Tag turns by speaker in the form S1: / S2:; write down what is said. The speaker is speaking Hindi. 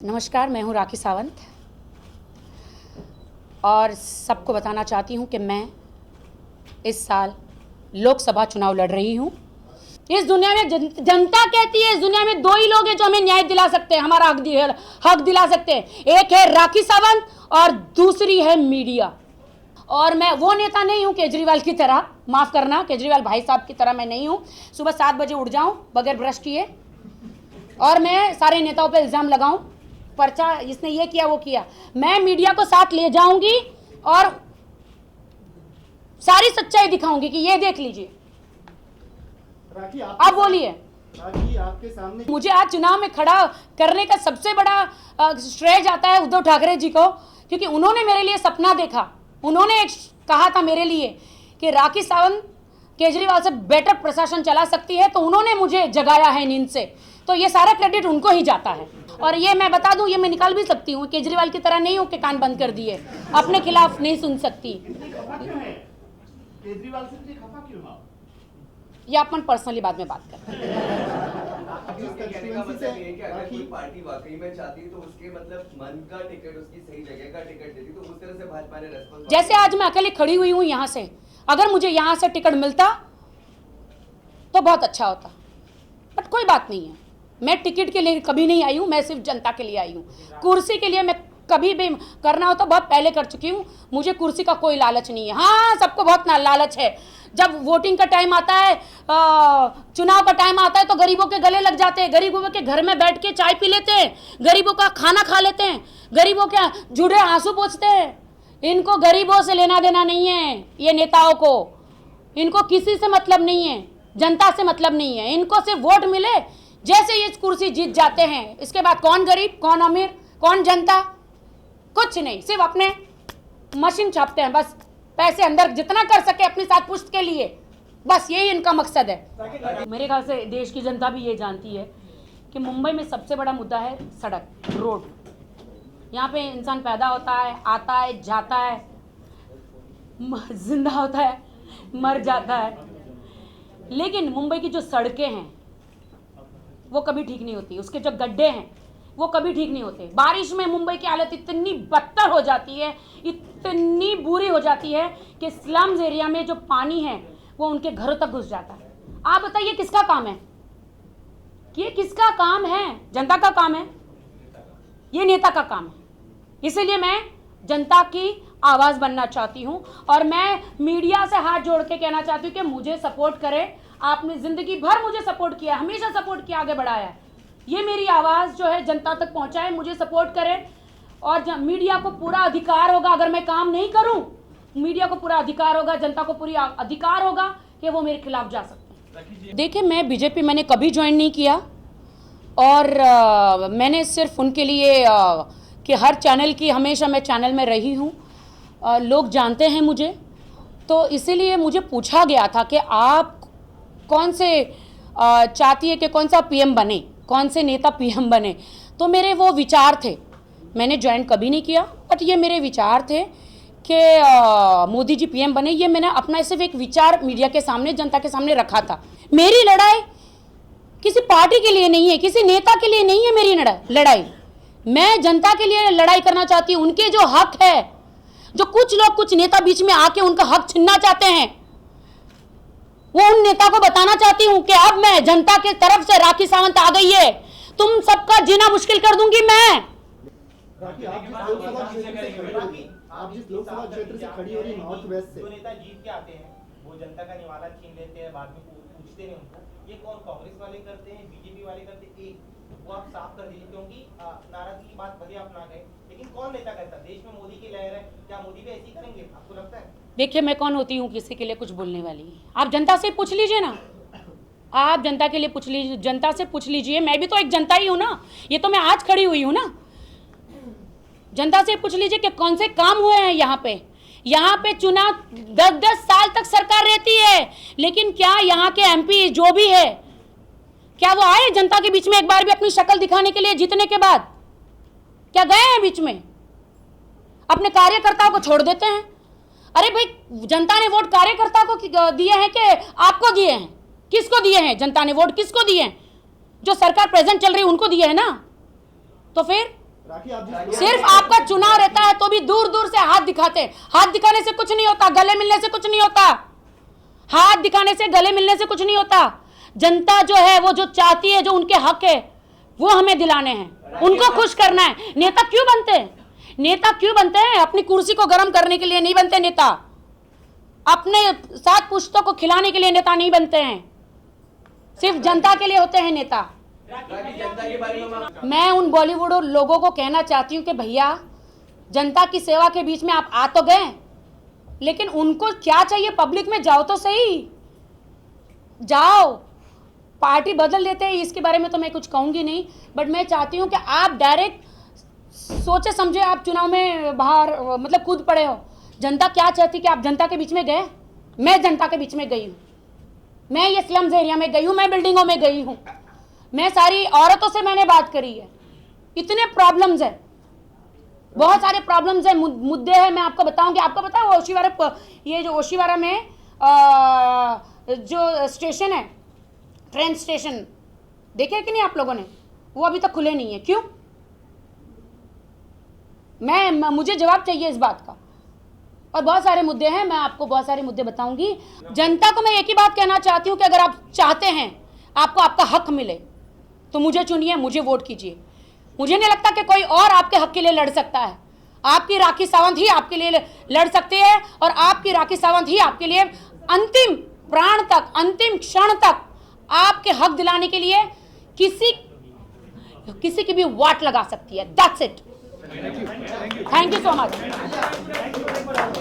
S1: नमस्कार, मैं हूँ राखी सावंत और सबको बताना चाहती हूँ कि मैं इस साल लोकसभा चुनाव लड़ रही हूँ। इस दुनिया में जनता कहती है, इस दुनिया में दो ही लोग हैं जो हमें न्याय दिला सकते हैं, हमारा हक दिला सकते हैं। एक है राखी सावंत और दूसरी है मीडिया। और मैं वो नेता नहीं हूँ केजरीवाल की तरह, माफ़ करना, केजरीवाल भाई साहब की तरह मैं नहीं हूँ। सुबह 7 बजे उठ जाऊँ बगैर ब्रश किए और मैं सारे नेताओं पर इल्ज़ाम लगाऊँ, पर्चा इसने ये किया वो किया। मैं मीडिया को साथ ले जाऊंगी और सारी सच्चाई दिखाऊंगी कि ये देख लीजिए। आप बोलिए।
S2: आपके सामने
S1: मुझे आज चुनाव में खड़ा करने का सबसे बड़ा श्रेय जाता है उद्धव ठाकरे जी को, क्योंकि उन्होंने मेरे लिए सपना देखा। उन्होंने एक कहा था मेरे लिए कि राखी सावंत केजरीवाल से बेटर प्रशासन चला सकती है, तो उन्होंने मुझे जगाया है नींद से। तो ये सारा क्रेडिट उनको ही जाता है। और ये मैं बता दूं, ये मैं निकाल भी सकती हूँ, केजरीवाल की तरह नहीं हूँ कि कान बंद कर दिए, अपने खिलाफ नहीं सुन सकती।
S2: केजरीवाल से खफा क्यों हो?
S1: ये अपन पर्सनली बाद में बात करते हैं।
S3: कहने का मतलब ये है कि अगर कोई पार्टी वाकई में चाहती तो उसके मतलब मन का टिकट, उसकी सही जगह का टिकट देती, तो उस तरह से भाजपा ने रेस्पॉन्स।
S1: जैसे आज मैं अकेले खड़ी हुई हूँ यहाँ से, अगर मुझे यहाँ से टिकट मिलता तो बहुत अच्छा होता, बट कोई बात नहीं है। मैं टिकट के लिए कभी नहीं आई हूँ, मैं सिर्फ जनता के लिए आई हूँ। कुर्सी के लिए मैं कभी भी करना होता बहुत पहले कर चुकी हूँ। मुझे कुर्सी का कोई लालच नहीं है। हाँ, सबको बहुत लालच है। जब वोटिंग का टाइम आता है, चुनाव का टाइम आता है, तो गरीबों के गले लग जाते हैं, गरीबों के घर में बैठ के चाय पी लेते हैं, गरीबों का खाना खा लेते हैं, गरीबों के जुड़े आंसू पोंछते हैं। इनको गरीबों से लेना देना नहीं है। ये नेताओं को, इनको किसी से मतलब नहीं है, जनता से मतलब नहीं है। इनको सिर्फ वोट मिले, जैसे ये कुर्सी जीत जाते हैं, इसके बाद कौन गरीब, कौन अमीर, कौन जनता, कुछ नहीं। सिर्फ अपने मशीन छापते हैं, बस पैसे अंदर जितना कर सके अपनी साथ पुश्त के लिए, बस यही इनका मकसद है। मेरे ख्याल से देश की जनता भी ये जानती है कि मुंबई में सबसे बड़ा मुद्दा है सड़क, रोड। यहाँ पे इंसान पैदा होता है, आता है, जाता है, जिंदा होता है, मर जाता है, लेकिन मुंबई की जो सड़कें हैं वो कभी ठीक नहीं होती। उसके जो गड्ढे हैं वो कभी ठीक नहीं होते। बारिश में मुंबई की हालत इतनी बदतर हो जाती है, इतनी बुरी हो जाती है कि स्लम्स एरिया में जो पानी है वो उनके घरों तक घुस जाता है। आप बताइए किसका काम है? ये किसका काम है? जनता का काम है, ये नेता का काम है। इसीलिए मैं जनता की आवाज़ बनना चाहती हूँ और मैं मीडिया से हाथ जोड़ के कहना चाहती हूँ कि मुझे सपोर्ट करें। आपने ज़िंदगी भर मुझे सपोर्ट किया, हमेशा सपोर्ट किया, आगे बढ़ाया है। ये मेरी आवाज़ जो है जनता तक पहुँचाए, मुझे सपोर्ट करें। और मीडिया को पूरा अधिकार होगा, अगर मैं काम नहीं करूँ, मीडिया को पूरा अधिकार होगा, जनता को पूरी अधिकार होगा कि वो मेरे खिलाफ जा सकते हैं। देखिए, मैं बीजेपी मैंने कभी ज्वाइन नहीं किया और मैंने सिर्फ उनके लिए कि हर चैनल की हमेशा मैं चैनल में रही हूँ, लोग जानते हैं मुझे, तो इसीलिए मुझे पूछा गया था कि आप कौन से चाहती है कि कौन सा पीएम बने, कौन से नेता पीएम बने। तो मेरे वो विचार थे, मैंने ज्वाइन कभी नहीं किया, बट ये मेरे विचार थे कि मोदी जी पीएम बने। ये मैंने अपना सिर्फ एक विचार मीडिया के सामने, जनता के सामने रखा था। मेरी लड़ाई किसी पार्टी के लिए नहीं है, किसी नेता के लिए नहीं है। मेरी लड़ाई मैं जनता के लिए लड़ाई करना चाहती हूँ। उनके जो हक है, जो कुछ लोग, कुछ नेता बीच में आके उनका हक छीनना चाहते हैं, वो उन नेता को बताना चाहती हूँ कि अब मैं जनता के तरफ से राखी सावंत आ गई है, तुम सबका जीना मुश्किल कर दूंगी मैं।
S2: राखी, आप जिस लोकसभा क्षेत्र से खड़ी हो रही नॉर्थ वेस्ट से,
S4: जो नेता जीत के आते हैं वो जनता का निवाला छीन लेते हैं, बाद में पूछते नहीं उनको। ये कौन, कांग्रेस वाले करते हैं, बीजेपी वाले करते हैं? एक वो आप साफ कर दीजिए, क्योंकि नाराजगी की बात भले आप ना करें, लेकिन कौन नेता करता? देश में मोदी की लहर है, क्या मोदी भी ऐसी करेंगे, आपको लगता है?
S1: देखिए, मैं कौन होती हूँ किसी के लिए कुछ बोलने वाली? आप जनता से पूछ लीजिए ना, आप जनता के लिए पूछ लीजिए, जनता से पूछ लीजिए। मैं भी तो एक जनता ही हूँ ना, ये तो मैं आज खड़ी हुई हूँ ना। जनता से पूछ लीजिए कि कौन से काम हुए हैं यहाँ पे। यहाँ पे चुनाव 10-10 साल तक सरकार रहती है, लेकिन क्या यहाँ के एमपी जो भी है, क्या वो आए जनता के बीच में एक बार भी अपनी शक्ल दिखाने के लिए? जीतने के बाद क्या गए हैं बीच में? अपने कार्यकर्ताओं को छोड़ देते हैं। अरे भाई, जनता ने वोट कार्यकर्ता को दिए हैं कि आपको दिए हैं? किसको दिए हैं? जनता ने वोट किसको दिए हैं? जो सरकार प्रेजेंट चल रही है उनको दिए हैं ना। तो फिर
S2: राखी आप जिस
S1: सिर्फ आपका चुनाव रहता है तो भी दूर दूर से हाथ दिखाते हैं। हाथ दिखाने से कुछ नहीं होता, गले मिलने से कुछ नहीं होता, हाथ दिखाने से गले मिलने से कुछ नहीं होता। जनता जो है वो जो चाहती है, जो उनके हक है वो हमें दिलाने हैं, उनको खुश करना है। नेता क्यों बनते हैं? नेता क्यों बनते हैं? अपनी कुर्सी को गर्म करने के लिए नहीं बनते नेता, अपने 7 पुश्तों को खिलाने के लिए नेता नहीं बनते हैं, सिर्फ जनता के लिए होते हैं नेता।
S3: राखी जनता के बारे में
S1: मैं उन बॉलीवुड और लोगों को कहना चाहती हूँ कि भैया जनता की सेवा के बीच में आप आ तो गए, लेकिन उनको क्या चाहिए? पब्लिक में जाओ तो सही, जाओ। पार्टी बदल लेते हैं इसके बारे में तो मैं कुछ कहूँगी नहीं, बट मैं चाहती हूँ कि आप डायरेक्ट सोचे समझे आप चुनाव में बाहर मतलब कूद पड़े हो। जनता क्या चाहती कि आप जनता के बीच में गए? मैं जनता के बीच में गई हूँ, मैं ये स्लम्स एरिया में गई हूँ, मैं बिल्डिंगों में गई हूँ, मैं सारी औरतों से मैंने बात करी है। इतने प्रॉब्लम्स है, बहुत सारे प्रॉब्लम्स है, मुद्दे हैं। मैं आपको बताऊंगी। आपको पता है ओशीवारा, ये जो ओशीवारा में जो स्टेशन है, ट्रेन स्टेशन, देखे कि नहीं आप लोगों ने? वो अभी तक खुले नहीं है। क्यों? मुझे जवाब चाहिए इस बात का। और बहुत सारे मुद्दे हैं, मैं आपको बहुत सारे मुद्दे बताऊंगी। जनता को मैं एक ही बात कहना चाहती हूँ कि अगर आप चाहते हैं आपको आपका हक मिले तो मुझे चुनिए, मुझे वोट कीजिए। मुझे नहीं लगता कि कोई और आपके हक के लिए लड़ सकता है। आपकी राखी सावंत ही आपके लिए लड़ सकती है, और आपकी राखी सावंत ही आपके लिए अंतिम प्राण तक, अंतिम क्षण तक आपके हक दिलाने के लिए किसी की भी वाट लगा सकती है। That's it. Thank you so much.